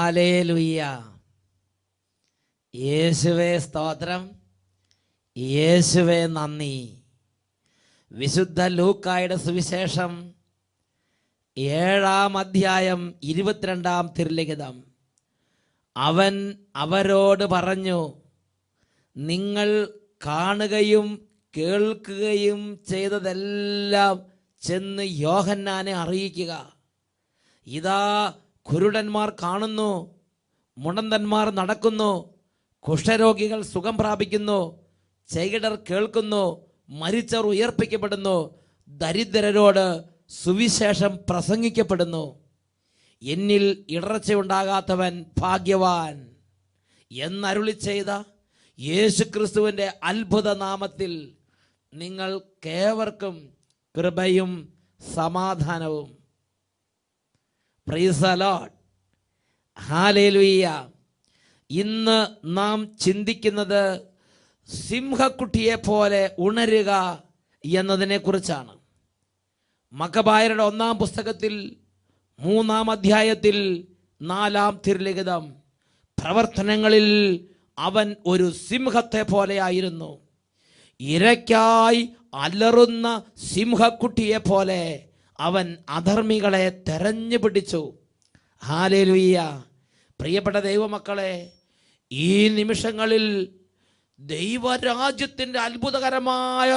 Hallelujah. യേശുവേ സ്തോത്രം, യേശുവേ നന്ദി. വിശുദ്ധ ലൂക്കായുടെ സുവിശേഷം 7-ാം അധ്യായം 22-ാം തിരുലിഖിതം. അവൻ അവരോട് പറഞ്ഞു, നിങ്ങൾ കാണുകയും കേൾക്കുകയും ചെയ്തതെല്ലാം ചെന്ന് യോഹന്നാനെ അറിയിക്കുക. ഇതാ കുരുടന്മാർ കാണുന്നു, മുടന്തന്മാർ നടക്കുന്നു, കുഷ്ഠരോഗികൾ സുഖം പ്രാപിക്കുന്നു, ചെകിടർ കേൾക്കുന്നു, മരിച്ചവർ ഉയർപ്പിക്കപ്പെടുന്നു, ദരിദ്രരോട് സുവിശേഷം പ്രസംഗിക്കപ്പെടുന്നു. എന്നിൽ ഇടർച്ചയുണ്ടാകാത്തവൻ ഭാഗ്യവാൻ എന്നരുളി ചെയ്ത യേശുക്രിസ്തുവിൻ്റെ അത്ഭുത നാമത്തിൽ നിങ്ങൾക്കേവർക്കും കൃപയും സമാധാനവും. Price the Lord. ഹല്ലേലൂയ. ഇന്ന് നാം ചിന്തിക്കുന്നത് സിംഹക്കുട്ടിയെ പോലെ ഉണരുക എന്നതിനെ കുറിച്ചാണ്. മക്കബായരുടെ 1-ാം പുസ്തകത്തിൽ 3-ാം അധ്യായത്തിൽ 4-ാം തിരുലിഖിതം. പ്രവർത്തനങ്ങളിൽ അവൻ ഒരു സിംഹത്തെ പോലെയായിരുന്നു. ഇരയ്ക്കായി അലറുന്ന സിംഹക്കുട്ടിയെ പോലെ അവൻ അധർമ്മികളെ തെരഞ്ഞു പിടിച്ചു. ഹല്ലേലൂയ. പ്രിയപ്പെട്ട ദൈവമക്കളെ, ഈ നിമിഷങ്ങളിൽ ദൈവരാജ്യത്തിൻ്റെ അത്ഭുതകരമായ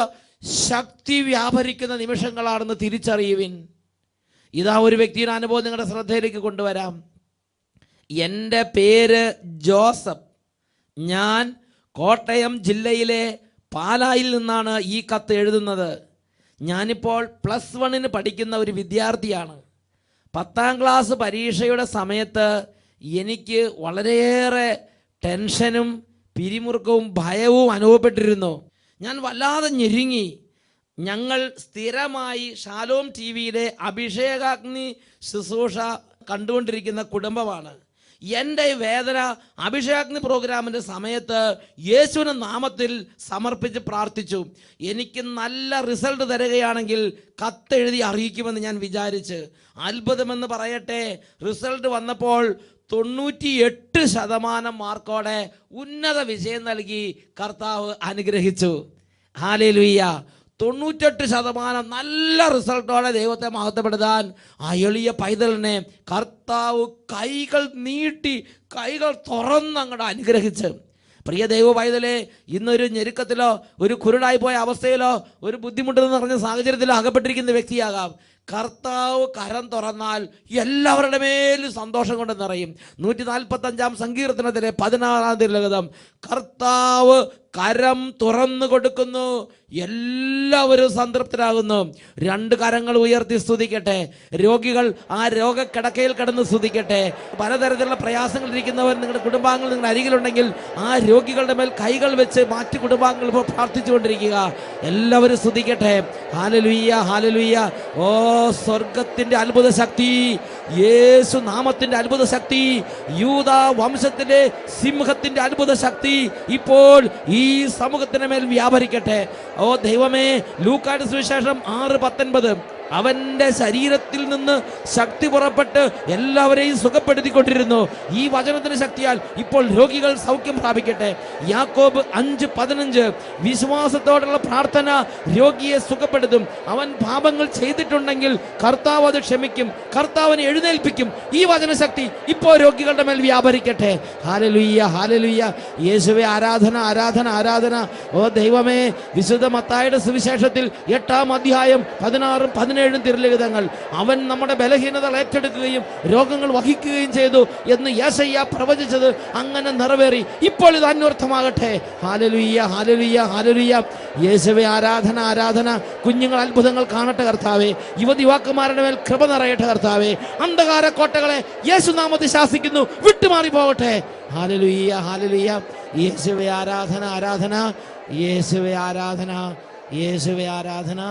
ശക്തി വ്യാപരിക്കുന്ന നിമിഷങ്ങളാണെന്ന് തിരിച്ചറിയുവിൻ. ഇതാ ഒരു വ്യക്തിയുടെ അനുഭവം നിങ്ങളുടെ ശ്രദ്ധയിലേക്ക് കൊണ്ടുവരാം. എൻ്റെ പേര് ജോസഫ്. ഞാൻ കോട്ടയം ജില്ലയിലെ പാലായിൽ നിന്നാണ് ഈ കത്ത് എഴുതുന്നത്. ഞാനിപ്പോൾ +1 പഠിക്കുന്ന ഒരു വിദ്യാർത്ഥിയാണ്. 10ാം ക്ലാസ് പരീക്ഷയുടെ സമയത്ത് എനിക്ക് വളരെയേറെ ടെൻഷനും പിരിമുറുക്കവും ഭയവും അനുഭവപ്പെട്ടിരുന്നു. ഞാൻ വല്ലാതെ ഞെരുങ്ങി. ഞങ്ങൾ സ്ഥിരമായി ഷാലോം TV-യിലെ അഭിഷേകാഗ്നി ശുശ്രൂഷ കണ്ടുകൊണ്ടിരിക്കുന്ന കുടുംബമാണ്. എൻ്റെ വേദന അഭിഷേകാഗ്നി പ്രോഗ്രാമിൻ്റെ സമയത്ത് യേശുവിൻ്റെ നാമത്തിൽ സമർപ്പിച്ച് പ്രാർത്ഥിച്ചു. എനിക്ക് നല്ല റിസൾട്ട് തരികയാണെങ്കിൽ കത്തെഴുതി അറിയിക്കുമെന്ന് ഞാൻ വിചാരിച്ച്. അത്ഭുതമെന്ന് പറയട്ടെ, റിസൾട്ട് വന്നപ്പോൾ 98% മാർക്കോടെ ഉന്നത വിജയം നൽകി കർത്താവ് അനുഗ്രഹിച്ചു. ഹല്ലേലൂയ. 98% നല്ല റിസൾട്ടോടെ ദൈവത്തെ മഹത്വപ്പെടുത്താൻ ആ എളിയ പൈതലിനെ കർത്താവ് കൈകൾ നീട്ടി, കൈകൾ തുറന്ന് അങ്ങോട്ട് അനുഗ്രഹിച്ച്. പ്രിയ ദൈവ പൈതലെ, ഇന്നൊരു ഞെരുക്കത്തിലോ ഒരു കുരുടായി പോയ അവസ്ഥയിലോ ഒരു ബുദ്ധിമുട്ടെന്ന് പറഞ്ഞ സാഹചര്യത്തിലോ അകപ്പെട്ടിരിക്കുന്ന വ്യക്തിയാകാം. കർത്താവ് കരം തുറന്നാൽ എല്ലാവരുടെ മേലും സന്തോഷം കൊണ്ട് നിറയും. 145-ാം സങ്കീർത്തനത്തിലെ 16-ാം തിരുലിഖിതം. കർത്താവ് കരം തുറന്നു കൊടുക്കുന്നു, എല്ലാവരും സംതൃപ്തരാകുന്നു. 2 കരങ്ങൾ ഉയർത്തി സ്തുതിക്കട്ടെ. രോഗികൾ ആ രോഗക്കിടക്കയിൽ കിടന്ന് സ്തുതിക്കട്ടെ. പലതരത്തിലുള്ള പ്രയാസങ്ങളിരിക്കുന്നവർ നിങ്ങളുടെ കുടുംബാംഗങ്ങൾ നിങ്ങളുടെ അരികിലുണ്ടെങ്കിൽ ആ രോഗികളുടെ മേൽ കൈകൾ വെച്ച് മറ്റു കുടുംബാംഗങ്ങൾ ഇപ്പോൾ പ്രാർത്ഥിച്ചുകൊണ്ടിരിക്കുക. എല്ലാവരും സ്തുതിക്കട്ടെ. Hallelujah, hallelujah. ഓ സ്വർഗത്തിൻ്റെ അത്ഭുത ശക്തി, യേശു നാമത്തിൻ്റെ അത്ഭുത ശക്തി, യൂദാ വംശത്തിലെ സിംഹത്തിൻ്റെ അത്ഭുത ശക്തി ഇപ്പോൾ ഈ സമൂഹത്തിന് മേൽ വ്യാപരിക്കട്ടെ. ഓ ദൈവമേ, ലൂക്കായുടെ സുവിശേഷം 6:19. അവൻ്റെ ശരീരത്തിൽ നിന്ന് ശക്തി പുറപ്പെട്ട് എല്ലാവരെയും സുഖപ്പെടുത്തിക്കൊണ്ടിരുന്നു. ഈ വചനത്തിന് ശക്തിയാൽ ഇപ്പോൾ രോഗികൾ സൗഖ്യം പ്രാപിക്കട്ടെ. യാക്കോബ് 5:15. വിശ്വാസത്തോടുള്ള പ്രാർത്ഥന രോഗിയെ സുഖപ്പെടുത്തും. അവൻ പാപങ്ങൾ ചെയ്തിട്ടുണ്ടെങ്കിൽ കർത്താവ് അത് ക്ഷമിക്കും, കർത്താവിനെ എഴുന്നേൽപ്പിക്കും. ഈ വചനശക്തി ഇപ്പോൾ രോഗികളുടെ മേൽ വ്യാപരിക്കട്ടെ. Hallelujah, hallelujah. യേശുവേ ആരാധന, ആരാധന, ആരാധന. ഓ ദൈവമേ, വിശുദ്ധ മത്തായിയുടെ സുവിശേഷത്തിൽ 8-ാം അധ്യായം 16-ഉം 17-ഉം തിരുലിഖിതങ്ങൾ. അവൻ നമ്മുടെ ബലഹീനതകൾ ഏറ്റെടുക്കുകയും രോഗങ്ങൾ വഹിക്കുകയും ചെയ്തു എന്ന് യെശയ്യാ പ്രവചിച്ചത് അങ്ങനെ നിറവേറി. ഇപ്പോൾ ഇത് അന്വർത്ഥമാകട്ടെ. Hallelujah, hallelujah, hallelujah. യേശുവേ ആരാധന, ആരാധന. കുഞ്ഞുങ്ങൾ അത്ഭുതങ്ങൾ കാണട്ടെ കർത്താവേ. യുവതിവാക്കന്മാരുടെ മേൽ കൃപ നിറയട്ടെ കർത്താവേ. അന്ധകാര കോട്ടകളെ യേശുനാമത്തിൽ ശാസിക്കുന്നു, വിട്ടുമാറി പോകട്ടെ. Hallelujah, hallelujah. യേശുവേ ആരാധന, ആരാധന. യേശുവേ ആരാധന, യേശുവേ ആരാധന.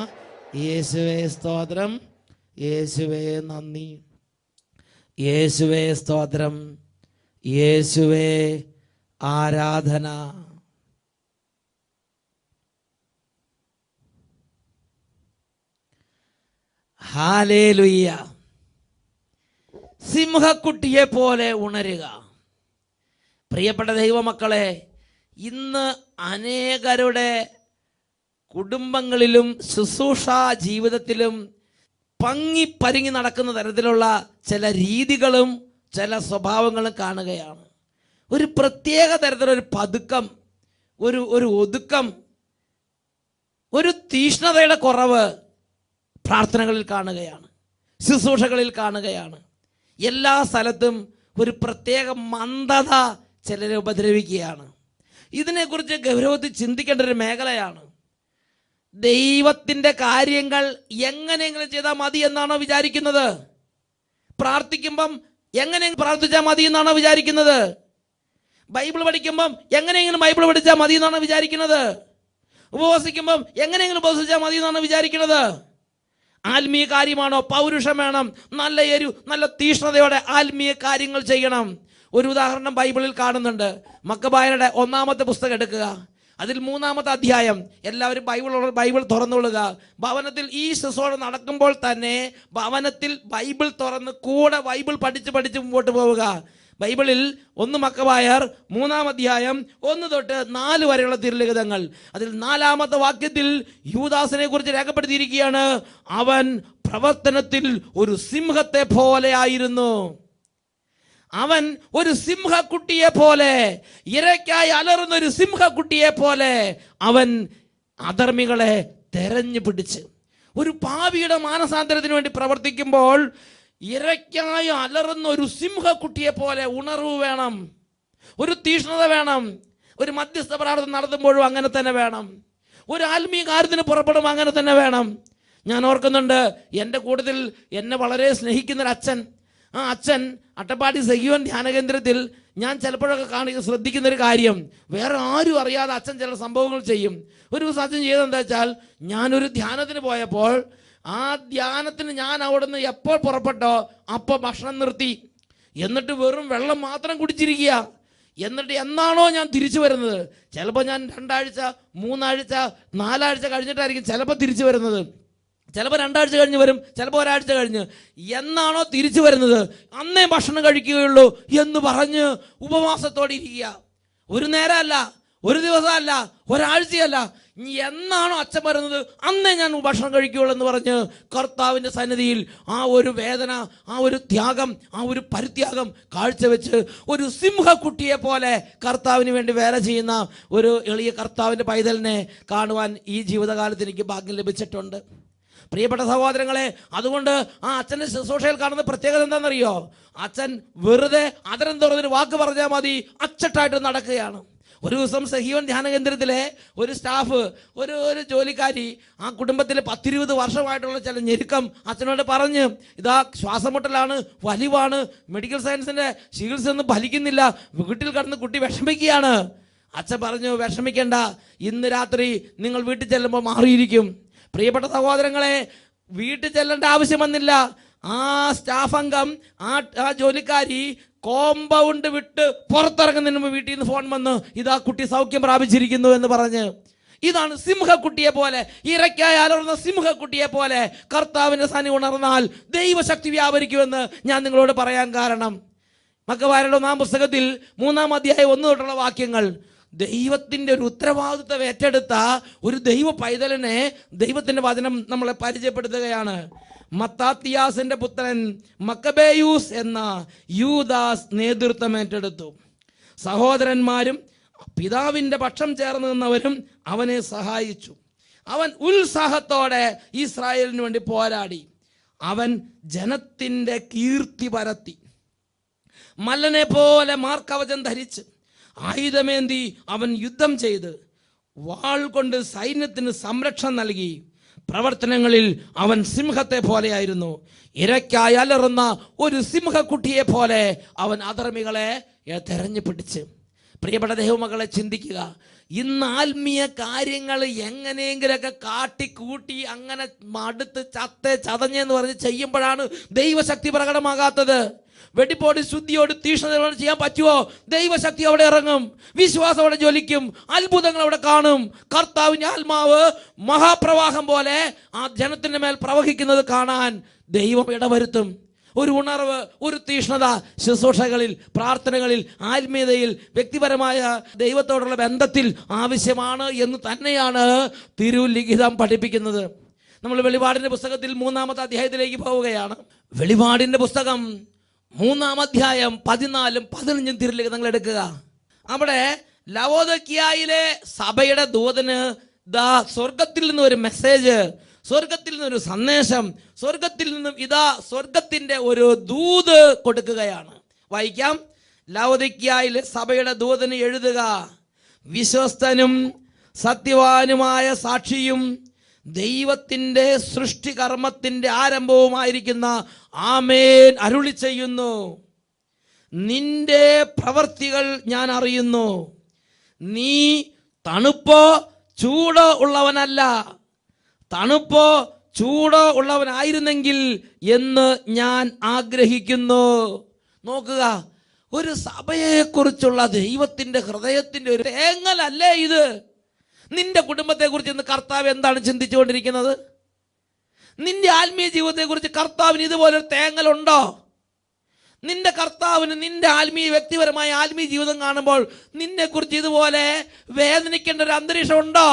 യേശുവേ സ്തോത്രം, യേശുവേ നന്ദി, യേശുവേ സ്തോത്രം, യേശുവേ ആരാധന. ഹല്ലേലൂയ. സിംഹക്കുട്ടിയെ പോലെ ഉണരുക. പ്രിയപ്പെട്ട ദൈവമക്കളെ, ഇന്ന് അനേകരുടെ കുടുംബങ്ങളിലും ശുശ്രൂഷ ജീവിതത്തിലും പങ്ങിപ്പരുങ്ങി നടക്കുന്ന തരത്തിലുള്ള ചില രീതികളും ചില സ്വഭാവങ്ങളും കാണുകയാണ്. ഒരു പ്രത്യേക തരത്തിലൊരു പതുക്കം, ഒരു ഒതുക്കം, ഒരു തീഷ്ണതയുടെ കുറവ് പ്രാർത്ഥനകളിൽ കാണുകയാണ്, ശുശ്രൂഷകളിൽ കാണുകയാണ്. എല്ലാ സ്ഥലത്തും ഒരു പ്രത്യേക മന്ദത ചിലരെ ഉപദ്രവിക്കുകയാണ്. ഇതിനെക്കുറിച്ച് ഗൗരവത്തിൽ ചിന്തിക്കേണ്ട ഒരു മേഖലയാണ്. ദൈവത്തിൻ്റെ കാര്യങ്ങൾ എങ്ങനെയെങ്കിലും ചെയ്താൽ മതി എന്നാണോ വിചാരിക്കുന്നത്? പ്രാർത്ഥിക്കുമ്പം എങ്ങനെയെങ്കിലും പ്രാർത്ഥിച്ചാൽ മതി എന്നാണോ വിചാരിക്കുന്നത്? ബൈബിൾ പഠിക്കുമ്പം എങ്ങനെയെങ്കിലും ബൈബിൾ പഠിച്ചാൽ മതി എന്നാണോ വിചാരിക്കുന്നത്? ഉപവസിക്കുമ്പം എങ്ങനെയെങ്കിലും ഉപവസിച്ചാൽ മതി എന്നാണോ വിചാരിക്കുന്നത്? ആത്മീയ കാര്യമാണോ? പൗരുഷം വേണം, നല്ല തീഷ്ണതയോടെ ആത്മീയ കാര്യങ്ങൾ ചെയ്യണം. ഒരു ഉദാഹരണം ബൈബിളിൽ കാണുന്നുണ്ട്. മക്കബായരുടെ 1-ാമത്തെ പുസ്തകം എടുക്കുക, അതിൽ 3-ാമത്തെ അധ്യായം. എല്ലാവരും ബൈബിൾ തുറന്നുകൊള്ളുക. ഭവനത്തിൽ ഈ ശുശ്രൂഷ നടക്കുമ്പോൾ തന്നെ ഭവനത്തിൽ ബൈബിൾ തുറന്ന് കൂടെ ബൈബിൾ പഠിച്ച് മുമ്പോട്ട് പോവുക. ബൈബിളിൽ 1 മക്കബായർ 3-ാം അധ്യായം 1 തൊട്ട് 4 വരെയുള്ള തിരുലിഖിതങ്ങൾ. അതിൽ 4-ാമത്തെ വാക്യത്തിൽ യൂദാസിനെ കുറിച്ച് രേഖപ്പെടുത്തിയിരിക്കുകയാണ്. അവൻ പ്രവർത്തനത്തിൽ ഒരു സിംഹത്തെ പോലെ ആയിരുന്നു. അവൻ ഒരു സിംഹക്കുട്ടിയെ പോലെ, ഇരയ്ക്കായി അലറുന്ന ഒരു സിംഹക്കുട്ടിയെ പോലെ അവൻ അധർമ്മികളെ തെരഞ്ഞു പിടിച്ച്, ഒരു പാപിയുടെ മാനസാന്തരത്തിന് വേണ്ടി പ്രവർത്തിക്കുമ്പോൾ ഇരയ്ക്കായി അലറുന്ന ഒരു സിംഹക്കുട്ടിയെ പോലെ ഉണർവ് വേണം, ഒരു തീഷ്ണത വേണം. ഒരു മധ്യസ്ഥ പ്രാർത്ഥന നടത്തുമ്പോഴും അങ്ങനെ തന്നെ വേണം. ഒരു ആത്മീയ കാര്യത്തിന് പുറപ്പെടുമ്പോൾ അങ്ങനെ തന്നെ വേണം. ഞാൻ ഓർക്കുന്നുണ്ട്, എൻ്റെ കൂട്ടത്തിൽ എന്നെ വളരെ സ്നേഹിക്കുന്നൊരു അച്ഛൻ. ആ അച്ഛൻ അട്ടപ്പാടി സഹീവൻ ധ്യാനകേന്ദ്രത്തിൽ ഞാൻ ചിലപ്പോഴൊക്കെ ശ്രദ്ധിക്കുന്നൊരു കാര്യം, വേറെ ആരും അറിയാതെ അച്ഛൻ ചില സംഭവങ്ങൾ ചെയ്യും. ഒരു ദിവസം അച്ഛൻ ചെയ്തെന്താ വെച്ചാൽ, ഞാനൊരു ധ്യാനത്തിന് പോയപ്പോൾ ആ ധ്യാനത്തിന് ഞാൻ അവിടെ നിന്ന് എപ്പോൾ പുറപ്പെട്ടോ അപ്പോൾ ഭക്ഷണം നിർത്തി, എന്നിട്ട് വെറും വെള്ളം മാത്രം കുടിച്ചിരിക്കുക. എന്നിട്ട് എന്നാണോ ഞാൻ തിരിച്ചു വരുന്നത്, ചിലപ്പോൾ ഞാൻ 2 ആഴ്ച 3 ആഴ്ച 4 ആഴ്ച കഴിഞ്ഞിട്ടായിരിക്കും ചിലപ്പോൾ തിരിച്ചു വരുന്നത്. ചിലപ്പോൾ 2 ആഴ്ച കഴിഞ്ഞ് വരും, ചിലപ്പോൾ 1 ആഴ്ച കഴിഞ്ഞ്. എന്നാണോ തിരിച്ചു വരുന്നത് അന്നേ ഭക്ഷണം കഴിക്കുകയുള്ളൂ എന്ന് പറഞ്ഞ് ഉപവാസത്തോടെ ഇരിക്കുക. ഒരു നേരമല്ല, ഒരു ദിവസമല്ല, ഒരാഴ്ചയല്ല, എന്നാണോ അച്ഛൻ വരുന്നത് അന്നേ ഞാൻ ഭക്ഷണം കഴിക്കുകയുള്ളൂ എന്ന് പറഞ്ഞ് കർത്താവിൻ്റെ സന്നിധിയിൽ ആ ഒരു വേദന, ആ ഒരു ത്യാഗം, ആ ഒരു പരിത്യാഗം കാഴ്ചവെച്ച് ഒരു സിംഹക്കുട്ടിയെ പോലെ കർത്താവിന് വേണ്ടി വേല ചെയ്യുന്ന ഒരു എളിയ കർത്താവിൻ്റെ പൈതലിനെ കാണുവാൻ ഈ ജീവിതകാലത്ത് എനിക്ക് ഭാഗ്യം ലഭിച്ചിട്ടുണ്ട്. പ്രിയപ്പെട്ട സഹോദരങ്ങളെ, അതുകൊണ്ട് ആ അച്ഛൻ്റെ ശുശ്രൂഷയിൽ കാണുന്ന പ്രത്യേകത എന്താണെന്നറിയോ? അച്ഛൻ വെറുതെ അതരം തുറന്നൊരു വാക്ക് പറഞ്ഞാൽ മതി, അച്ചട്ടായിട്ട് നടക്കുകയാണ്. ഒരു ദിവസം സഹീവൻ ധ്യാനകേന്ദ്രത്തിലെ ഒരു സ്റ്റാഫ്, ഒരു ജോലിക്കാരി, ആ കുടുംബത്തിൽ 10-20 വർഷമായിട്ടുള്ള ചില ഞെരുക്കം അച്ഛനോട് പറഞ്ഞ്, ഇതാ ശ്വാസമുട്ടലാണ്, വലിവാണ്, മെഡിക്കൽ സയൻസിൻ്റെ ചികിത്സ ഒന്നും ഫലിക്കുന്നില്ല, വീട്ടിൽ കിടന്ന് കുട്ടി വിഷമിക്കുകയാണ്. അച്ഛൻ പറഞ്ഞു, വിഷമിക്കേണ്ട, ഇന്ന് രാത്രി നിങ്ങൾ വീട്ടിൽ ചെല്ലുമ്പോൾ മാറിയിരിക്കും. പ്രിയപ്പെട്ട സഹോദരങ്ങളെ, വീട്ടിൽ ചെല്ലേണ്ട ആവശ്യം വന്നില്ല. ആ സ്റ്റാഫ് അംഗം, ആ ജോലിക്കാരി കോമ്പൗണ്ട് വിട്ട് പുറത്തിറങ്ങുന്നതിന് മുമ്പ് വീട്ടിൽ നിന്ന് ഫോൺ വന്ന്, ഇതാ കുട്ടി സൗഖ്യം പ്രാപിച്ചിരിക്കുന്നു എന്ന് പറഞ്ഞ്. ഇതാണ് സിംഹക്കുട്ടിയെ പോലെ, ഇരയ്ക്കായി അലർന്ന സിംഹക്കുട്ടിയെ പോലെ കർത്താവിൻ്റെ സന്നി ഉണർന്നാൽ ദൈവശക്തി വ്യാപരിക്കുമെന്ന് ഞാൻ നിങ്ങളോട് പറയാൻ കാരണം, മക്കബായരുടെ 1-ാം പുസ്തകത്തിൽ 3-ാം അധ്യായം 1 തൊട്ടുള്ള വാക്യങ്ങൾ. ദൈവത്തിൻ്റെ ഒരു ഉത്തരവാദിത്വം ഏറ്റെടുത്ത ഒരു ദൈവ പൈതലിനെ ദൈവത്തിൻ്റെ വചനം നമ്മളെ പരിചയപ്പെടുത്തുകയാണ്. മത്താത്തിയാസിൻ്റെ പുത്രൻ മക്കബേയൂസ് എന്ന യൂദാസ് നേതൃത്വം ഏറ്റെടുത്തു. സഹോദരന്മാരും പിതാവിൻ്റെ പക്ഷം ചേർന്ന് നിന്നവരും അവനെ സഹായിച്ചു. അവൻ ഉത്സാഹത്തോടെ ഇസ്രായേലിന് വേണ്ടി പോരാടി. അവൻ ജനത്തിൻ്റെ കീർത്തി പരത്തി. മല്ലനെ പോലെ മാർക്കവചം ധരിച്ച് ആയുധമേന്തി അവൻ യുദ്ധം ചെയ്ത് വാൾ കൊണ്ട് സൈന്യത്തിന് സംരക്ഷണം നൽകി. പ്രവർത്തനങ്ങളിൽ അവൻ സിംഹത്തെ പോലെയായിരുന്നു. ഇരയ്ക്കായി അലറുന്ന ഒരു സിംഹക്കുട്ടിയെ പോലെ അവൻ അധർമ്മികളെ തെരഞ്ഞു പിടിച്ച്. പ്രിയപ്പെട്ട ദൈവമക്കളെ, ചിന്തിക്കുക. ഇന്ന് ആത്മീയ കാര്യങ്ങൾ എങ്ങനെയെങ്കിലൊക്കെ കാട്ടിക്കൂട്ടി അങ്ങനെ മടുത്ത് ചതഞ്ഞെന്ന് പറഞ്ഞ് ചെയ്യുമ്പോഴാണ് ദൈവശക്തി പ്രകടമാകാത്തത്. വെടിപ്പോട് ശുദ്ധിയോട് തീഷ്ണതയോട് ചെയ്യാൻ പറ്റുമോ? ദൈവശക്തി അവിടെ ഇറങ്ങും, വിശ്വാസം അവിടെ ജ്വലിക്കും, അത്ഭുതങ്ങൾ അവിടെ കാണും. കർത്താവിൻ്റെ ആത്മാവ് മഹാപ്രവാഹം പോലെ ആ ജനത്തിൻ്റെ മേൽ പ്രവഹിക്കുന്നത് കാണാൻ ദൈവം ഇടവരുത്തും. ഒരു ഉണർവ്, ഒരു തീഷ്ണത ശുശ്രൂഷകളിൽ, പ്രാർത്ഥനകളിൽ, ആത്മീയതയിൽ, വ്യക്തിപരമായ ദൈവത്തോടുള്ള ബന്ധത്തിൽ ആവശ്യമാണ് എന്ന് തന്നെയാണ് തിരുലിഖിതം പഠിപ്പിക്കുന്നത്. നമ്മൾ വെളിപാടിൻ്റെ പുസ്തകത്തിൽ 3-ാമത്തെ അധ്യായത്തിലേക്ക് പോവുകയാണ്. വെളിപാടിൻ്റെ പുസ്തകം 3-ാം അധ്യായം 14-ഉം 15-ഉം തിരുലിഖിതങ്ങൾ എടുക്കുക. അവിടെ ലവോദിക്കയിലെ സഭയുടെ ദൂതന് സ്വർഗത്തിൽ നിന്ന് ഒരു മെസ്സേജ്, സ്വർഗത്തിൽ നിന്നൊരു സന്ദേശം, സ്വർഗത്തിൽ നിന്നും സ്വർഗത്തിന്റെ ഒരു ദൂത് കൊടുക്കുകയാണ്. വായിക്കാം. ലവോദിക്കയിലെ സഭയുടെ ദൂതന് എഴുതുക: വിശ്വസ്തനും സത്യവാനുമായ സാക്ഷിയും ദൈവത്തിന്റെ സൃഷ്ടികർമ്മത്തിന്റെ ആരംഭവുമായിരിക്കുന്ന ആമേൻ അരുളി ചെയ്യുന്നു. നിന്റെ പ്രവൃത്തികൾ ഞാൻ അറിയുന്നു. നീ തണുപ്പോ ചൂടോ ഉള്ളവനല്ല, തണുപ്പോ ചൂടോ ഉള്ളവനായിരുന്നെങ്കിൽ എന്ന് ഞാൻ ആഗ്രഹിക്കുന്നു. നോക്കുക, ഒരു സഭയെക്കുറിച്ചുള്ള ദൈവത്തിന്റെ ഹൃദയത്തിന്റെ ഒരു തേങ്ങലല്ലേ ഇത്? നിന്റെ കുടുംബത്തെക്കുറിച്ച് ഇന്ന് കർത്താവ് എന്താണ് ചിന്തിച്ചുകൊണ്ടിരിക്കുന്നത്? നിന്റെ ആത്മീയ ജീവിതത്തെക്കുറിച്ച് കർത്താവിന് ഇതുപോലൊരു തേങ്ങലുണ്ടോ? നിന്റെ കർത്താവിന് നിന്റെ ആത്മീയ വ്യക്തിപരമായ ആത്മീയ ജീവിതം കാണുമ്പോൾ നിന്നെക്കുറിച്ച് ഇതുപോലെ വേദനിക്കേണ്ട ഒരു അന്തരീക്ഷം ഉണ്ടോ?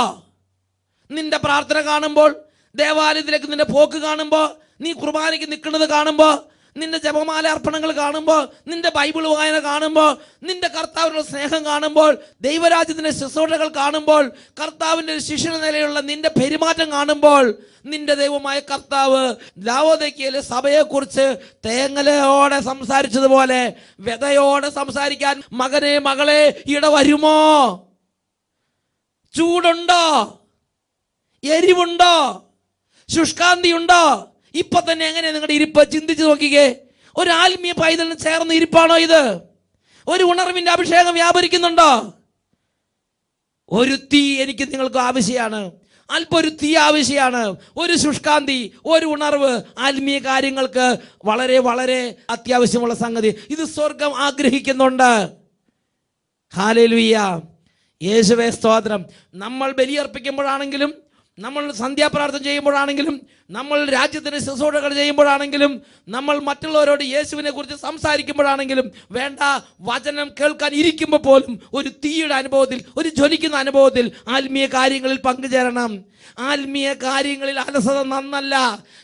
നിന്റെ പ്രാർത്ഥന കാണുമ്പോൾ, ദേവാലയത്തിലേക്ക് നിന്റെ പോക്ക് കാണുമ്പോൾ, നീ കുർബാനയ്ക്ക് നിൽക്കുന്നത് കാണുമ്പോൾ, നിന്റെ ജപമാല അർപ്പണങ്ങൾ കാണുമ്പോൾ, നിന്റെ ബൈബിൾ വായന കാണുമ്പോൾ, നിന്റെ കർത്താവിനുള്ള സ്നേഹം കാണുമ്പോൾ, ദൈവരാജ്യത്തിന്റെ ശുശ്രൂഷകൾ കാണുമ്പോൾ, കർത്താവിന്റെ ശിഷ്യന നിലയിലുള്ള നിന്റെ പെരുമാറ്റം കാണുമ്പോൾ, നിന്റെ ദൈവമായ കർത്താവ് ലവോദിക്കയിലെ സഭയെക്കുറിച്ച് തേങ്ങലയോടെ സംസാരിച്ചതുപോലെ വ്യതയോടെ സംസാരിക്കാൻ മകനെ, മകളെ, ഇടവരുമോ? ചൂടുണ്ടോ? എരിവുണ്ടോ? ശുഷ്കാന്തിയുണ്ടോ? ഇപ്പൊ തന്നെ എങ്ങനെയാ നിങ്ങളുടെ ഇരിപ്പ്? ചിന്തിച്ചു നോക്കിക്കേ. ഒരു ആത്മീയ പൈതലിന് ചേർന്ന് ഇരിപ്പാണോ ഇത്? ഒരു ഉണർവിന്റെ അഭിഷേകം വ്യാപരിക്കുന്നുണ്ടോ? ഒരു തീ എനിക്ക് നിങ്ങൾക്ക് ആവശ്യമാണ്. അല്പം ഒരു തീ ആവശ്യമാണ്. ഒരു ശുഷ്കാന്തി, ഒരു ഉണർവ് ആത്മീയ കാര്യങ്ങൾക്ക് വളരെ വളരെ അത്യാവശ്യമുള്ള സംഗതി. ഇത് സ്വർഗം ആഗ്രഹിക്കുന്നുണ്ട്. ഹല്ലേലൂയ, യേശുവേ സ്തോത്രം. നമ്മൾ ബലിയർപ്പിക്കുമ്പോഴാണെങ്കിലും, നമ്മൾ സന്ധ്യാപ്രാർത്ഥന ചെയ്യുമ്പോഴാണെങ്കിലും, നമ്മൾ രാജ്യത്തിന് ശുശ്രൂഷകൾ ചെയ്യുമ്പോഴാണെങ്കിലും, നമ്മൾ മറ്റുള്ളവരോട് യേശുവിനെ കുറിച്ച് സംസാരിക്കുമ്പോഴാണെങ്കിലും, വേണ്ട വചനം കേൾക്കാൻ ഇരിക്കുമ്പോൾ പോലും ഒരു തീയുടെ അനുഭവത്തിൽ, ഒരു ജ്വലിക്കുന്ന അനുഭവത്തിൽ ആത്മീയ കാര്യങ്ങളിൽ പങ്കുചേരണം. ആത്മീയ കാര്യങ്ങളിൽ അലസത നന്നല്ല.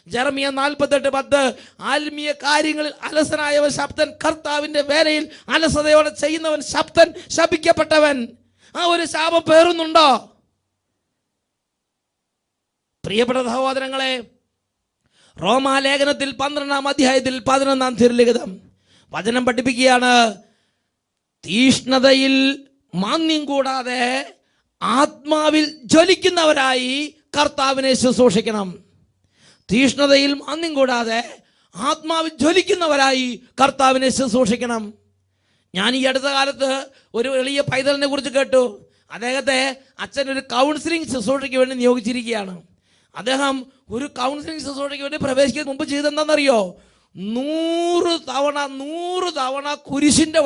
ജെറമിയ 48:10 ആത്മീയ കാര്യങ്ങളിൽ അലസനായവൻ ശബ്ദൻ, കർത്താവിന്റെ വേലയിൽ അലസതയോടെ ചെയ്യുന്നവൻ ശബ്ദൻ, ശപിക്കപ്പെട്ടവൻ. ആ ഒരു ശാപം പേറുന്നുണ്ടോ? പ്രിയപ്പെട്ട സഹോദരങ്ങളെ, റോമാലേഖനത്തിൽ 12-ാം അധ്യായത്തിൽ 11-ാം തിരുലിഖിതം വചനം പഠിപ്പിക്കുകയാണ്: തീഷ്ണതയിൽ മാന്യം കൂടാതെ ആത്മാവിൽ ജ്വലിക്കുന്നവരായി കർത്താവിനെ ശുശ്രൂഷിക്കണം. തീഷ്ണതയിൽ മാന്യം കൂടാതെ ആത്മാവിൽ ജ്വലിക്കുന്നവരായി കർത്താവിനെ ശുശ്രൂഷിക്കണം. ഞാൻ ഈ അടുത്ത കാലത്ത് ഒരു എളിയ പൈതലിനെ കുറിച്ച് കേട്ടു. അദ്ദേഹത്തെ അച്ഛൻ ഒരു കൗൺസിലിംഗ് ശുശ്രൂഷയ്ക്ക് വേണ്ടി നിയോഗിച്ചിരിക്കുകയാണ്. അദ്ദേഹം ഒരു കൗൺസിലിംഗ് ശുശ്രൂഷയ്ക്ക് വേണ്ടി പ്രവേശിക്കുന്ന മുമ്പ് ചെയ്തെന്താണെന്നറിയോ? 100 തവണ കുരിശിന്റെ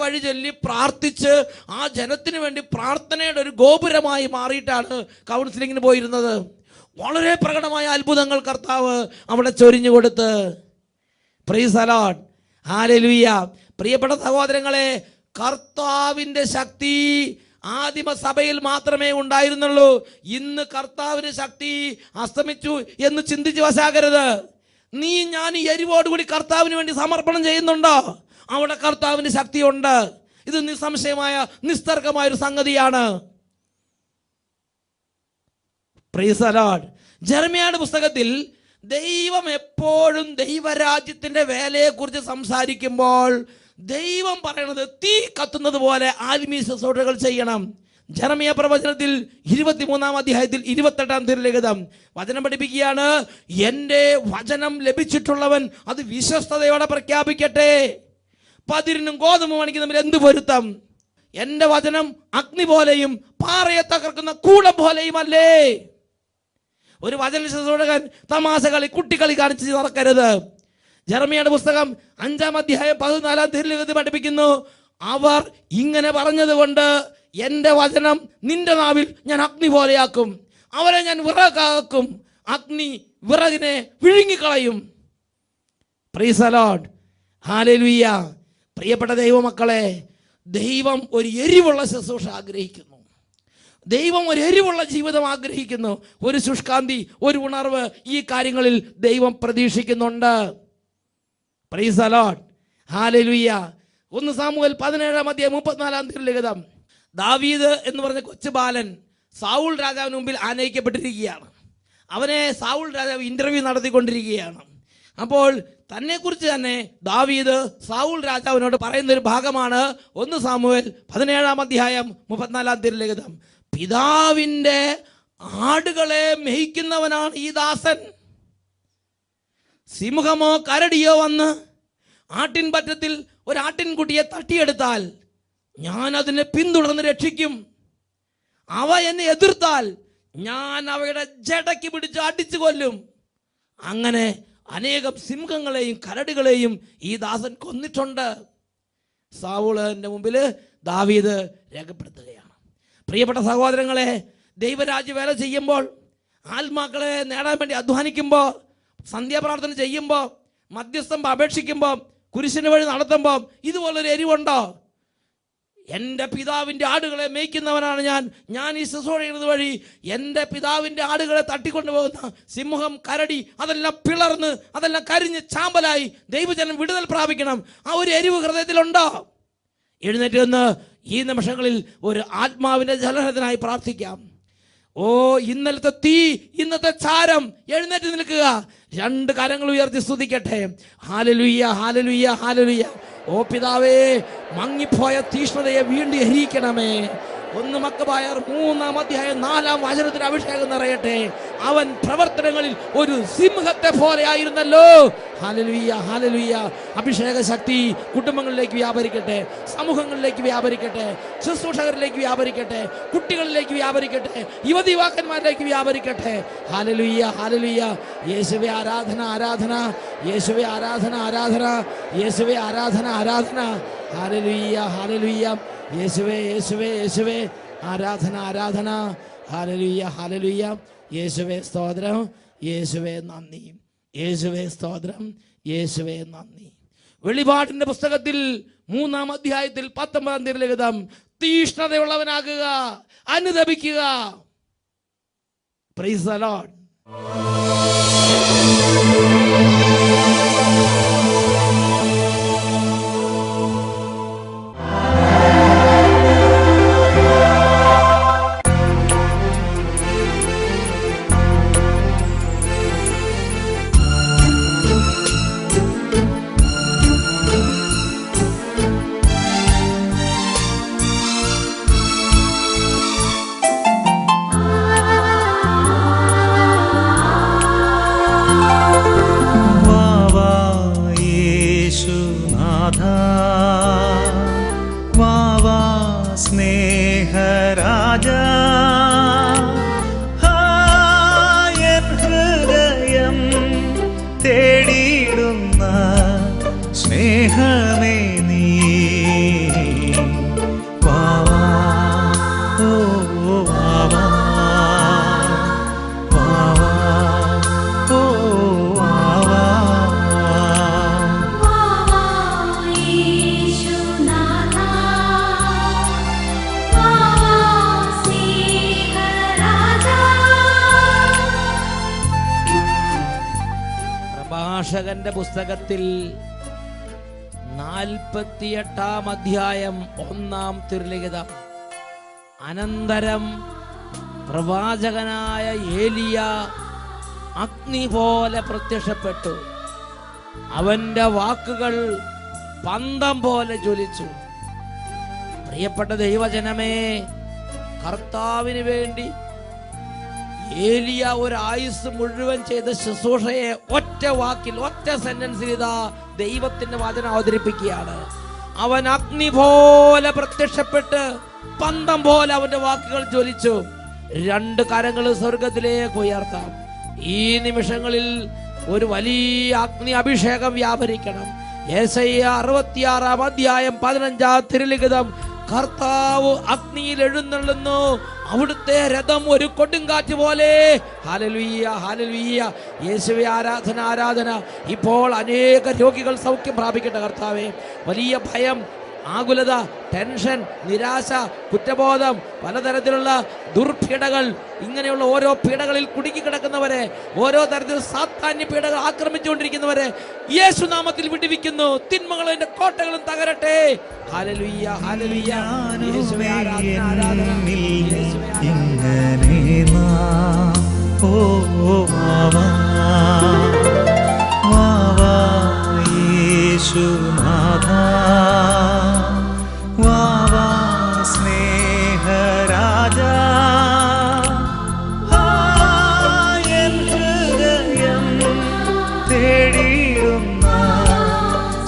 വഴി ചൊല്ലി പ്രാർത്ഥിച്ച് ആ ജനത്തിന് വേണ്ടി പ്രാർത്ഥനയുടെ ഒരു ഗോപുരമായി മാറിയിട്ടാണ് കൗൺസിലിങ്ങിന് പോയിരുന്നത്. വളരെ പ്രകടമായ അത്ഭുതങ്ങൾ കർത്താവ് അവിടെ ചൊരിഞ്ഞു കൊടുത്ത്. Price the Lord, hallelujah. പ്രിയപ്പെട്ട സഹോദരങ്ങളെ, കർത്താവിന്റെ ശക്തി ആദിമ സഭയിൽ മാത്രമേ ഉണ്ടായിരുന്നുള്ളൂ. ഇന്ന് കർത്താവിന്റെ ശക്തി അസ്തമിച്ചു എന്ന് ചിന്തിച്ച് വശാകരുത്. നീ ഞാൻ ഈ എരിവോടുകൂടി കർത്താവിന് വേണ്ടി സമർപ്പണം ചെയ്യുന്നുണ്ടോ? അവിടെ കർത്താവിന്റെ ശക്തിയുണ്ട്. ഇത് നിസ്സംശയമായ നിസ്തർക്കമായ ഒരു സംഗതിയാണ്. Price the Lord. ജെറമിയായുടെ പുസ്തകത്തിൽ ദൈവം എപ്പോഴും ദൈവരാജ്യത്തിന്റെ വേലയെക്കുറിച്ച് സംസാരിക്കുമ്പോൾ ദൈവം പറയണത് തീ കത്തുന്നത് പോലെ ആത്മീയ ശുശ്രൂഷകൾ ചെയ്യണം. ജെറമിയ പ്രവചനത്തിൽ 23-ാം അധ്യായത്തിൽ 28-ാം തിരുലിഖിതം വചനം പഠിപ്പിക്കുകയാണ്: എന്റെ വചനം ലഭിച്ചിട്ടുള്ളവൻ അത് വിശ്വസ്തയോടെ പ്രഖ്യാപിക്കട്ടെ. പതിരിനും ഗോതമ്പ് മണിക്ക് തമ്മിൽ എന്ത് പൊരുത്തം? എന്റെ വചനം അഗ്നി പോലെയും പാറയെ തകർക്കുന്ന കൂടം പോലെയും അല്ലേ? ഒരു വചന ശുശ്രൂഷകൻ തമാശകളി, കുട്ടികളി കാണിച്ച് നടക്കരുത്. ജെറമിയയുടെ പുസ്തകം 5-ാം അധ്യായം 14-ാം തിരുലിഖിതം പഠിപ്പിക്കുന്നു: അവർ ഇങ്ങനെ പറഞ്ഞതുകൊണ്ട് എന്റെ വചനം നിന്റെ നാവിൽ ഞാൻ അഗ്നി പോലെയാക്കും, അവരെ ഞാൻ വിറകാക്കും, അഗ്നി വിറകിനെ വിഴുങ്ങിക്കളയും. Praise the Lord. ഹല്ലേലൂയ. പ്രിയപ്പെട്ട ദൈവമക്കളെ, ദൈവം ഒരു എരിവുള്ള ശുശ്രൂഷ ആഗ്രഹിക്കുന്നു. ദൈവം ഒരു എരിവുള്ള ജീവിതം ആഗ്രഹിക്കുന്നു. ഒരു ശുഷ്കാന്തി, ഒരു ഉണർവ് ഈ കാര്യങ്ങളിൽ ദൈവം പ്രതീക്ഷിക്കുന്നുണ്ട്. Price the Lord. Hallelujah. 1 Samuel 17:34 ദാവീദ് എന്ന് പറഞ്ഞ കൊച്ചു ബാലൻ സൗൽ രാജാവിന് മുമ്പിൽ ആനയിക്കപ്പെട്ടിരിക്കുകയാണ്. അവനെ സൗൽ രാജാവ് ഇന്റർവ്യൂ നടത്തിക്കൊണ്ടിരിക്കുകയാണ്. അപ്പോൾ തന്നെക്കുറിച്ച് തന്നെ ദാവീദ് സൗൽ രാജാവിനോട് പറയുന്ന ഒരു ഭാഗമാണ് 1 സാമുവേൽ 17:34. പിതാവിൻ്റെ ആടുകളെ മേയ്ക്കുന്നവനാണ് ഈ ദാസൻ. സിംഹമോ കരടിയോ വന്ന് ആട്ടിൻ പറ്റത്തിൽ ഒരു ആട്ടിൻകുട്ടിയെ തട്ടിയെടുത്താൽ ഞാൻ അതിനെ പിന്തുടർന്ന് രക്ഷിക്കും. അവ എന്നെ എതിർത്താൽ ഞാൻ അവയുടെ ജടയ്ക്ക് പിടിച്ച് അടിച്ചു കൊല്ലും. അങ്ങനെ അനേകം സിംഹങ്ങളെയും കരടികളെയും ഈ ദാസൻ കൊന്നിട്ടുണ്ട്. സൗലിന്റെ മുമ്പിൽ ദാവീദ് രേഖപ്പെടുത്തുകയാണ്. പ്രിയപ്പെട്ട സഹോദരങ്ങളെ, ദൈവരാജ്യ വേല ചെയ്യുമ്പോൾ, ആത്മാക്കളെ നേടാൻ വേണ്ടി അധ്വാനിക്കുമ്പോൾ, സന്ധ്യാപ്രാർത്ഥന ചെയ്യുമ്പോൾ, മധ്യസ്ഥം അപേക്ഷിക്കുമ്പോൾ, കുരിശിന് വഴി നടത്തുമ്പോൾ ഇതുപോലൊരു എരിവുണ്ടോ? എൻ്റെ പിതാവിൻ്റെ ആടുകളെ മേയ്ക്കുന്നവനാണ് ഞാൻ ഈ ശുശ്രൂഷ ചെയ്യുന്നത് വഴി എൻ്റെ പിതാവിൻ്റെ ആടുകളെ തട്ടിക്കൊണ്ടുപോകുന്ന സിംഹം, കരടി അതെല്ലാം പിളർന്ന് അതെല്ലാം കരിഞ്ഞ് ചാമ്പലായി ദൈവജനം വിടുതൽ പ്രാപിക്കണം. ആ ഒരു എരിവ് ഹൃദയത്തിലുണ്ടോ? എഴുന്നേറ്റ് നിന്ന് ഈ നിമിഷങ്ങളിൽ ഒരു ആത്മാവിൻ്റെ ജലനത്തിനായി പ്രാർത്ഥിക്കാം. ഓ, ഇന്നലത്തെ തീ, ഇന്നത്തെ ചാരം എഴുന്നേറ്റ് നിൽക്കുക. 2 കരങ്ങൾ ഉയർത്തി സ്തുതിക്കട്ടെ. Hallelujah, hallelujah, hallelujah. ഓ പിതാവേ, മങ്ങിപ്പോയ തീഷ്ണതയെ വീണ്ടും എരിയിക്കണമേ. 1 മക്കബായർ 3:4 അഭിഷേകം നിറയട്ടെ. അവൻ പ്രവർത്തനങ്ങളിൽ ഒരു സിംഹത്തെ പോലെ ആയിരുന്നല്ലോ. Hallelujah, hallelujah. അഭിഷേക ശക്തി കുടുംബങ്ങളിലേക്ക് വ്യാപരിക്കട്ടെ, സമൂഹങ്ങളിലേക്ക് വ്യാപരിക്കട്ടെ, ശുശ്രൂഷകരിലേക്ക് വ്യാപരിക്കട്ടെ, കുട്ടികളിലേക്ക് വ്യാപരിക്കട്ടെ, യുവതിവാക്കന്മാരിലേക്ക് വ്യാപരിക്കട്ടെ. Hallelujah, hallelujah. യേശുവേ ആരാധന, ആരാധന. യേശുവേ ആരാധന, ആരാധന. യേശുവേ ആരാധന, ആരാധന. Hallelujah, hallelujah. യേശുവേ, യേശുവേ, യേശുവേ ആരാധന, ആരാധന. Hallelujah, hallelujah. യേശുവേ സ്തോത്രം, യേശുവേ നന്ദി, യേശുവേ സ്തോത്രം, യേശുവേ നന്ദി. വെളിപാടിന്റെ പുസ്തകത്തിൽ 3-ാം അധ്യായത്തിൽ 19 തീഷ്ണതയുള്ളവനാകുക, അനുതപിക്കുക. Praise the Lord. സ്നേഹരാജാ, ഹൃദയം തേടിയിടുന്ന സ്നേഹമേ നീ വാവാ, ഓ വാവാ, വാവാ, ഓ വാവാ. പ്രഭാഷകന്റെ പുസ്തകത്തിൽ 48-ാം അധ്യായം 1-ാം തിരുലിഖിതം. അനന്തരം പ്രവാചകനായ ഏലിയ അഗ്നി പോലെ പ്രത്യക്ഷപ്പെട്ടു. അവന്റെ വാക്കുകൾ പന്തം പോലെ ജ്വലിച്ചു. പ്രിയപ്പെട്ട ദൈവജനമേ, കർത്താവിന് വേണ്ടി ഏലിയ ഒരു ആയുസ് മുഴുവൻ ചെയ്ത ശുശ്രൂഷയെ ഒറ്റ വാക്കിൽ, ഒറ്റ സെന്റൻസിൽ ഇതാ ദൈവത്തിന്റെ വചനം അവതരിപ്പിക്കുകയാണ്. അവൻ അഗ്നി പോലെ പ്രത്യക്ഷപ്പെട്ട് പന്തം പോലെ അവന്റെ വാക്കുകൾ ജ്വലിച്ചു. 2 കരങ്ങൾ സ്വർഗത്തിലേക്ക് ഉയർത്താം. ഈ നിമിഷങ്ങളിൽ ഒരു വലിയ അഗ്നി അഭിഷേകം വ്യാപരിക്കണം. യെശയ്യ 66-ാം അധ്യായം 15-ാം തിരുലിഖിതം. കർത്താവ് അഗ്നിയിൽ എഴുന്നള്ളുന്നു, അവിടുത്തെ രഥം ഒരു കൊടുങ്കാറ്റ് പോലെ. Hallelujah, hallelujah. യേശുവേ, ആരാധന, ആരാധന. ഇപ്പോൾ അനേക രോഗികൾ സൗഖ്യം പ്രാപിക്കട്ടെ കർത്താവേ. വലിയ ഭയം, ആകുലത, ടെൻഷൻ, നിരാശ, കുറ്റബോധം, പലതരത്തിലുള്ള ദുർപീഡകൾ, ഇങ്ങനെയുള്ള ഓരോ പീഡകളിൽ കുടുങ്ങിക്കിടക്കുന്നവരെ, ഓരോ തരത്തിൽ സാത്താന്യ പീഡകൾ ആക്രമിച്ചുകൊണ്ടിരിക്കുന്നവരെ യേശുനാമത്തിൽ വിടുവിക്കുന്നു. തിന്മകളും കോട്ടകളും തകരട്ടെ. Hallelujah, hallelujah. യേശുവേ, ആരാധന, ആരാധന. യേശുവേ, യേശുനാഥ വാവാ സ്നേഹരാജാ, എൻ ഹൃദയം തേടിയിടുന്ന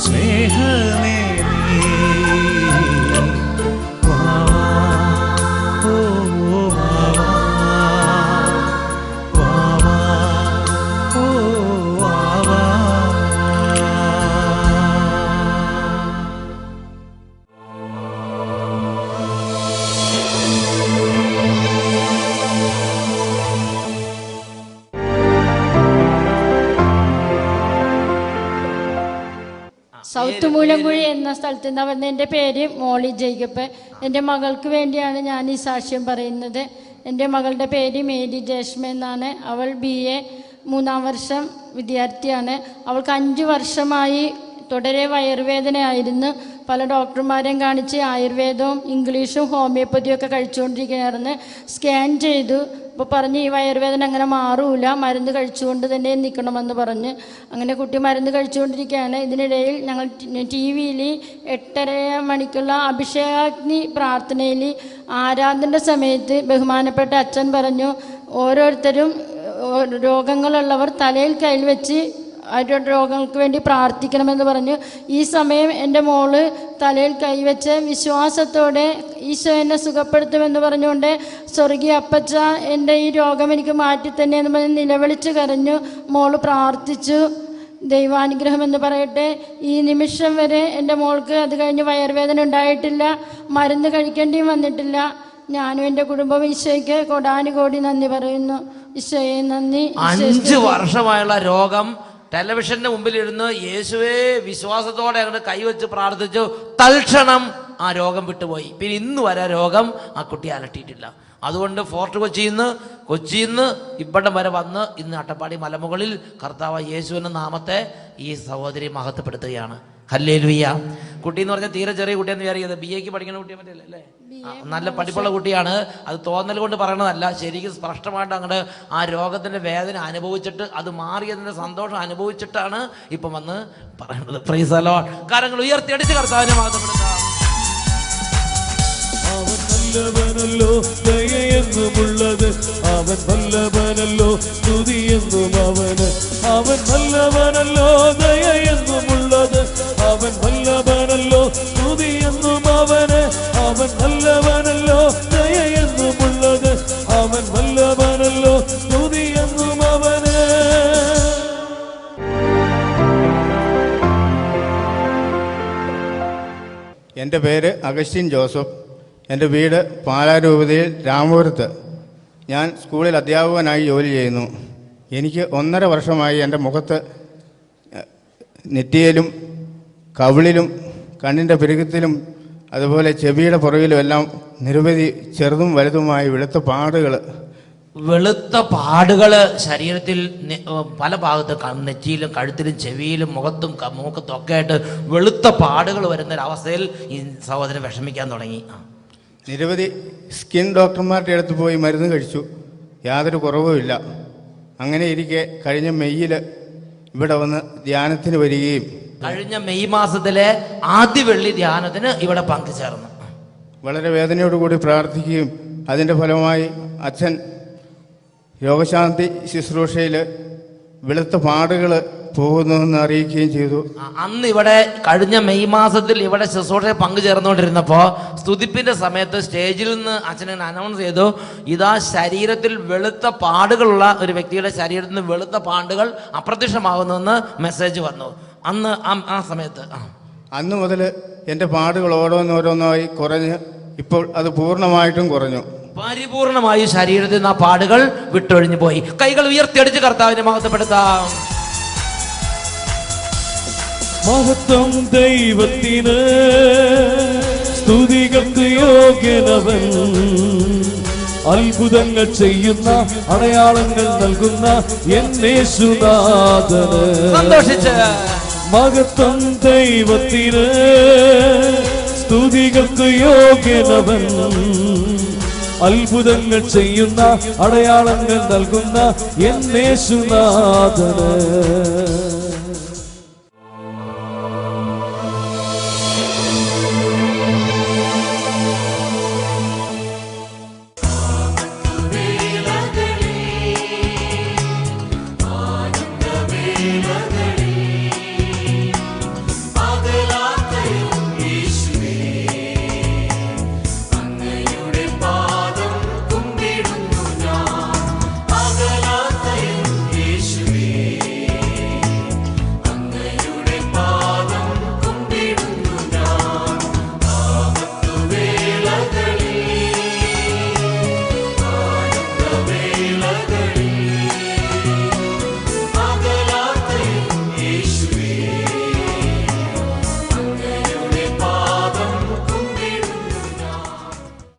സ്നേഹമേ നീ. വാവാ, ഓ വാവാ, വാവാ, ഓ വാവാ. സൗത്ത് മൂലംകുഴി എന്ന സ്ഥലത്ത് നിന്ന് വരുന്ന. എൻ്റെ പേര് മോളി ജേക്കബ്. എൻ്റെ മകൾക്ക് വേണ്ടിയാണ് ഞാൻ ഈ സാക്ഷ്യം പറയുന്നത്. എൻ്റെ മകളുടെ പേര് മേരി ജേഷ്മ എന്നാണ്. അവൾ BA 3-ാം വർഷം വിദ്യാർത്ഥിയാണ്. അവൾക്ക് 5 വർഷമായി തുടരെ വയറുവേദനയായിരുന്നു. പല ഡോക്ടർമാരെയും കാണിച്ച് ആയുർവേദവും ഇംഗ്ലീഷും ഹോമിയോപ്പതിയും ഒക്കെ കഴിച്ചുകൊണ്ടിരിക്കുകയായിരുന്നു. സ്കാൻ ചെയ്തു. അപ്പോൾ പറഞ്ഞ് ഈ വയറുവേദന അങ്ങനെ മാറൂല, മരുന്ന് കഴിച്ചുകൊണ്ട് തന്നെ നിൽക്കണമെന്ന് പറഞ്ഞ്. അങ്ങനെ കുട്ടി മരുന്ന് കഴിച്ചുകൊണ്ടിരിക്കുകയാണ്. ഇതിനിടയിൽ ഞങ്ങൾ TV-യിൽ 8:30 മണിക്കുള്ള അഭിഷേകാഗ്നി പ്രാർത്ഥനയിൽ ആരാധന സമയത്ത് ബഹുമാനപ്പെട്ട അച്ഛൻ പറഞ്ഞു, ഓരോരുത്തരും രോഗങ്ങളുള്ളവർ തലയിൽ കയ്യിൽ വെച്ച് അവരുടെ രോഗങ്ങൾക്ക് വേണ്ടി പ്രാർത്ഥിക്കണമെന്ന് പറഞ്ഞു. ഈ സമയം എൻ്റെ മോള് തലയിൽ കൈവച്ച് വിശ്വാസത്തോടെ ഈശോ എന്നെ സുഖപ്പെടുത്തുമെന്ന് പറഞ്ഞുകൊണ്ട്, സ്വർഗീയ അപ്പച്ച എൻ്റെ ഈ രോഗം എനിക്ക് മാറ്റിത്തന്നെ എന്ന് പറഞ്ഞ് നിലവിളിച്ച് കരഞ്ഞു. മോള് പ്രാർത്ഥിച്ചു. ദൈവാനുഗ്രഹം എന്ന് പറയട്ടെ, ഈ നിമിഷം വരെ എൻ്റെ മോൾക്ക് അത് കഴിഞ്ഞ് വയറുവേദന ഉണ്ടായിട്ടില്ല, മരുന്ന് കഴിക്കേണ്ടിയും വന്നിട്ടില്ല. ഞാനും എൻ്റെ കുടുംബം ഈശോയ്ക്ക് കോടാനുകോടി നന്ദി പറയുന്നു. ഈശോയെ നന്ദി. 5 വർഷമായുള്ള രോഗം ടെലിവിഷന്റെ മുമ്പിലിരുന്ന് യേശുവേ വിശ്വാസത്തോടെ അങ്ങോട്ട് കൈവച്ച് പ്രാർത്ഥിച്ചു. തൽക്ഷണം ആ രോഗം വിട്ടുപോയി. പിന്നെ ഇന്ന് വരെ രോഗം ആ കുട്ടിയെ അലട്ടിയിട്ടില്ല. അതുകൊണ്ട് ഫോർട്ട് കൊച്ചിയിൽ നിന്ന് ഇവിടം വരെ വന്ന് ഇന്ന് അട്ടപ്പാടി മലമുകളിൽ കർത്താവ് യേശുവിൻ്റെ നാമത്തെ ഈ സഹോദരി മഹത്വപ്പെടുത്തുകയാണ്. ഹല്ലേലൂയ. കുട്ടി എന്ന് പറഞ്ഞാൽ തീരെ ചെറിയ കുട്ടിയെന്ന് വിചാരിക്കുന്നത്. BA പഠിക്കുന്ന കുട്ടിയെ പറ്റില്ല അല്ലേ? നല്ല പഠിപ്പുള്ള കുട്ടിയാണ്. അത് തോന്നൽ കൊണ്ട് പറയണതല്ല, ശരിക്കും സ്പഷ്ടമായിട്ട് അങ്ങോട്ട് ആ രോഗത്തിന്റെ വേദന അനുഭവിച്ചിട്ട് അത് മാറിയതിന്റെ സന്തോഷം അനുഭവിച്ചിട്ടാണ് ഇപ്പം വന്ന് പറയുന്നത്. Price the Lord. കരങ്ങൾ ഉയർത്തിയടിച്ച് കർത്താവിനെ മഹത്വപ്പെടുത്താം. അവൻ നല്ലവനല്ലോ, ദയയെന്നുമുള്ളത് അവൻ നല്ലവനല്ലോ, സ്തുതിയെന്നും അവന്. അവൻ നല്ലവനല്ലോ, ദയയെന്നുമുള്ളത് അവൻ നല്ലവനല്ലോ, സ്തുതിയെന്നും അവന്. അവൻ നല്ലവനല്ലോ, ദയയെന്നുമുള്ളത് അവൻ നല്ലവനല്ലോ, സ്തുതിയെന്നും അവന്. എൻ്റെ പേര് അഗസ്റ്റിൻ ജോസഫ്. എൻ്റെ വീട് പാലാരൂപതയിൽ രാമപുരത്ത്. ഞാൻ സ്കൂളിൽ അധ്യാപകനായി ജോലി ചെയ്യുന്നു. എനിക്ക് 1.5 വർഷമായി എൻ്റെ മുഖത്ത് നെറ്റിയിലും കവിളിലും കണ്ണിൻ്റെ പെരുക്കത്തിലും അതുപോലെ ചെവിയുടെ പുറകിലും എല്ലാം നിരവധി ചെറുതും വലുതുമായ വെളുത്ത പാടുകൾ ശരീരത്തിൽ പല ഭാഗത്ത് നെറ്റിയിലും കഴുത്തിലും ചെവിയിലും മുഖത്തും മൂക്കത്തും ഒക്കെ ആയിട്ട് വെളുത്ത പാടുകൾ വരുന്നൊരവസ്ഥയിൽ ഈ സഹോദരൻ വിഷമിക്കാൻ തുടങ്ങി. നിരവധി സ്കിൻ ഡോക്ടർമാരുടെ അടുത്ത് പോയി മരുന്ന് കഴിച്ചു, യാതൊരു കുറവുമില്ല. അങ്ങനെ ഇരിക്കെ കഴിഞ്ഞ മെയ്യിൽ ഇവിടെ വന്ന് ധ്യാനത്തിന് വരികയും കഴിഞ്ഞ മെയ് മാസത്തിലെ ആദ്യ വെള്ളി ധ്യാനത്തിന് ഇവിടെ പങ്കുചേർന്നു. വളരെ വേദനയോടുകൂടി പ്രാർത്ഥിക്കുകയും അതിൻ്റെ ഫലമായി അച്ഛൻ രോഗശാന്തി ശുശ്രൂഷയിൽ വെളുത്ത പാടുകൾ പോകുന്നതെന്ന് അറിയിക്കുകയും ചെയ്തു. അന്ന് ഇവിടെ കഴിഞ്ഞ മെയ് മാസത്തിൽ ഇവിടെ ശുശ്രൂഷയെ പങ്കുചേർന്നുകൊണ്ടിരുന്നപ്പോൾ സ്തുതിപ്പിന്റെ സമയത്ത് സ്റ്റേജിൽ നിന്ന് അച്ഛനെ അനൗൺസ് ചെയ്തു, ഇതാ ശരീരത്തിൽ വെളുത്ത പാടുകളുള്ള ഒരു വ്യക്തിയുടെ ശരീരത്തിൽ നിന്ന് വെളുത്ത പാടുകൾ അപ്രത്യക്ഷമാകുന്നെന്ന് മെസ്സേജ് വന്നു. അന്ന് ആ സമയത്ത് അന്ന് മുതൽ എൻ്റെ പാടുകൾ ഓരോന്നോരോന്നായി കുറഞ്ഞ് ഇപ്പോൾ അത് പൂർണ്ണമായിട്ടും കുറഞ്ഞു. പരിപൂർണമായി ശരീരത്തിൽ നിന്ന് ആ പാടുകൾ വിട്ടൊഴിഞ്ഞു പോയി. കൈകൾ ഉയർത്തിയടിച്ച് കർത്താവിനെ മഹത്വപ്പെടുത്താം. മഹത്വം ദൈവത്തിന്, സ്തുതികൾക്ക് യോഗ്യനവൻ. അത്ഭുതങ്ങൾ ചെയ്യുന്ന, അടയാളങ്ങൾ നൽകുന്ന യേശുനാഥന് സന്തോഷിച്ച്. മഹത്വം ദൈവത്തിന്, സ്തുതികൾക്ക് യോഗ്യനവൻ. അത്ഭുതങ്ങൾ ചെയ്യുന്ന, അടയാളങ്ങൾ നൽകുന്ന യേശുനാഥന്.